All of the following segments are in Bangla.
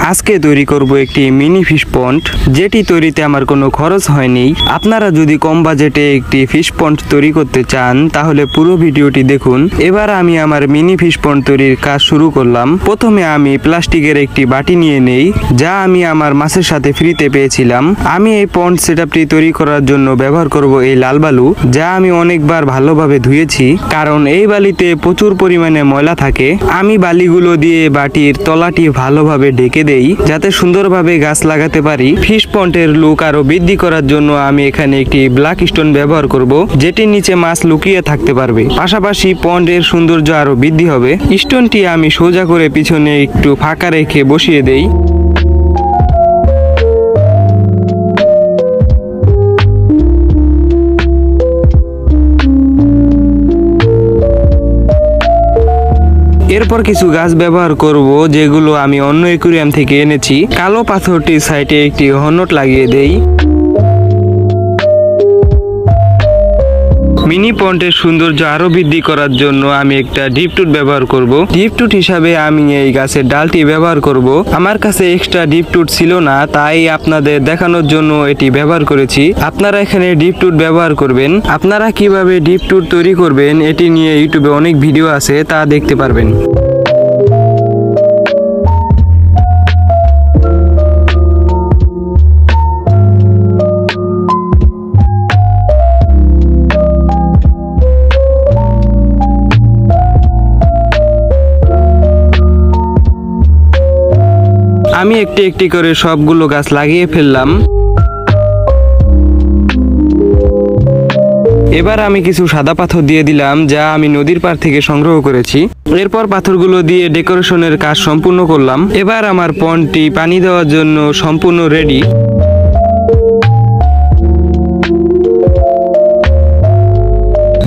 আজকে তৈরি করব একটি মিনি ফিশ পন্ড, যেটি তৈরিতে আমার কোনো খরচ হয়নি। আপনারা যদি কম বাজেটে একটি ফিশ পন্ড তৈরি করতে চান তাহলে পুরো ভিডিওটি দেখুন। এবার আমি আমার মিনি ফিশ পন্ড তৈরির কাজ শুরু করলাম। প্রথমে আমি প্লাস্টিকের একটি বাটি নিয়ে নেই, যা আমি আমার মাছের সাথে ফ্রিতে পেয়েছিলাম। আমি এই পন্ড সেটআপটি তৈরি করার জন্য ব্যবহার করব এই লাল বালু, যা আমি অনেকবার ভালোভাবে ধুয়েছি, কারণ এই বালিতে প্রচুর পরিমাণে ময়লা থাকে। আমি বালিগুলো দিয়ে বাটির তলাটি ভালোভাবে ঢেকে দেই, যাতে সুন্দরভাবে গাছ লাগাতে পারি। ফিশ পন্ডের লুক আরো বৃদ্ধি করার জন্য আমি এখানে একটি ব্ল্যাক স্টোন ব্যবহার করব, যেটির নিচে মাছ লুকিয়ে থাকতে পারবে। পাশাপাশি পন্ডের সৌন্দর্য আরো বৃদ্ধি হবে। স্টোনটি আমি সোজা করে পিছনে একটু ফাঁকা রেখে বসিয়ে দেই। এরপর কিছু গাছ ব্যবহার করব, যেগুলো আমি অন্য অ্যাকুয়ারিয়াম থেকে এনেছি। কালো পাথরটির সাইডে একটি হনট লাগিয়ে দেই। মিনি পন্ডের সৌন্দর্য আরো বৃদ্ধি করার জন্য আমি একটা ডিপটুট ব্যবহার করব। ডিপটুট হিসাবে আমি এই গাছের ডালটি ব্যবহার করব। আমার কাছে এক্সট্রা ডিপটুট ছিল না, তাই আপনাদের দেখানোর জন্য এটি ব্যবহার করেছি। আপনারা এখানে ডিপটুট ব্যবহার করবেন। আপনারা কিভাবে ডিপটুট তৈরি করবেন এটি নিয়ে ইউটিউবে অনেক ভিডিও আছে, তা দেখতে পারবেন। আমি একটি একটি করে সবগুলো গাছ লাগিয়ে ফেললাম। এবার আমি কিছু সাদা পাথর দিয়ে দিলাম, যা আমি নদীর পাড় থেকে সংগ্রহ করেছি। এরপর পাথরগুলো দিয়ে ডেকোরেশনের কাজ সম্পূর্ণ করলাম। এবার আমার পন্ডটি পানি দেওয়ার জন্য সম্পূর্ণ রেডি।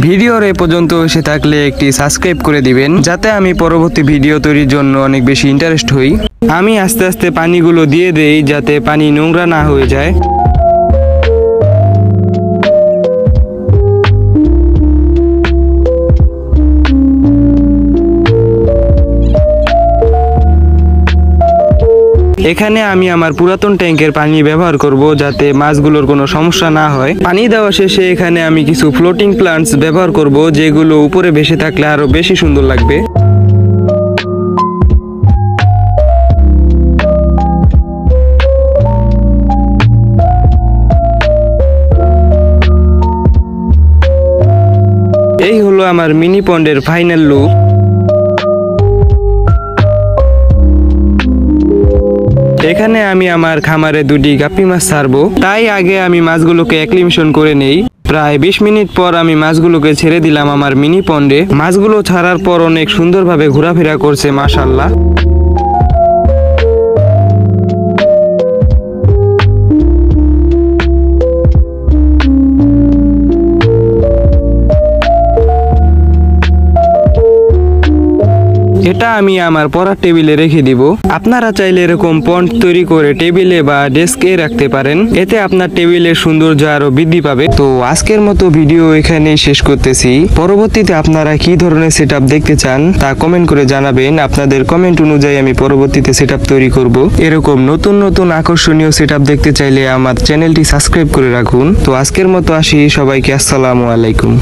ভিডিওর এ পর্যন্ত এসে থাকলে একটি সাবস্ক্রাইব করে দিবেন, যাতে আমি পরবর্তী ভিডিও তৈরির জন্য অনেক বেশি ইন্টারেস্ট হই। আমি আস্তে আস্তে পানিগুলো দিয়ে দেই, যাতে পানি নোংরা না হয়ে যায়। এখানে আমি আমার পুরাতন ট্যাঙ্কের পানি ব্যবহার করব, যাতে মাছগুলোর কোনো সমস্যা না হয়। পানি দেওয়া শেষে এখানে আমি কিছু ফ্লোটিং প্লান্টস ব্যবহার করব, যেগুলো উপরে ভেসে থাকলে আরো বেশি সুন্দর লাগবে। এই হলো আমার মিনি পন্ডের ফাইনাল লুক। এখানে আমি আমার খামারে দুটি গাপ্পি মাছ ছাড়বো, তাই আগে আমি মাছগুলোকে অ্যাক্লিমেশন করে নেই। প্রায় 20 মিনিট পর আমি মাছগুলোকে ছেড়ে দিলাম আমার মিনি পন্ডে। মাছগুলো ছাড়ার পর অনেক সুন্দরভাবে ঘোরাফেরা করছে, মাশাআল্লাহ। এটা আমি আমার পড়ার টেবিলে রেখে দিব। আপনারা চাইলে এরকম পন্ড তৈরি করে টেবিলে বা ডেস্কে রাখতে পারেন, এতে আপনার টেবিলের সৌন্দর্য আরো বৃদ্ধি পাবে। তো আজকের মতো ভিডিও এখানেই শেষ করতেছি। পরবর্তীতে আপনারা কি ধরনের সেটআপ দেখতে চান তা কমেন্ট করে জানাবেন। আপনাদের কমেন্ট অনুযায়ী আমি পরবর্তীতে সেটআপ তৈরি করব। এরকম নতুন নতুন আকর্ষণীয় সেটআপ দেখতে চাইলে আমার চ্যানেলটি সাবস্ক্রাইব করে রাখুন। তো আজকের মতো আসি, সবাইকে আসসালামু আলাইকুম।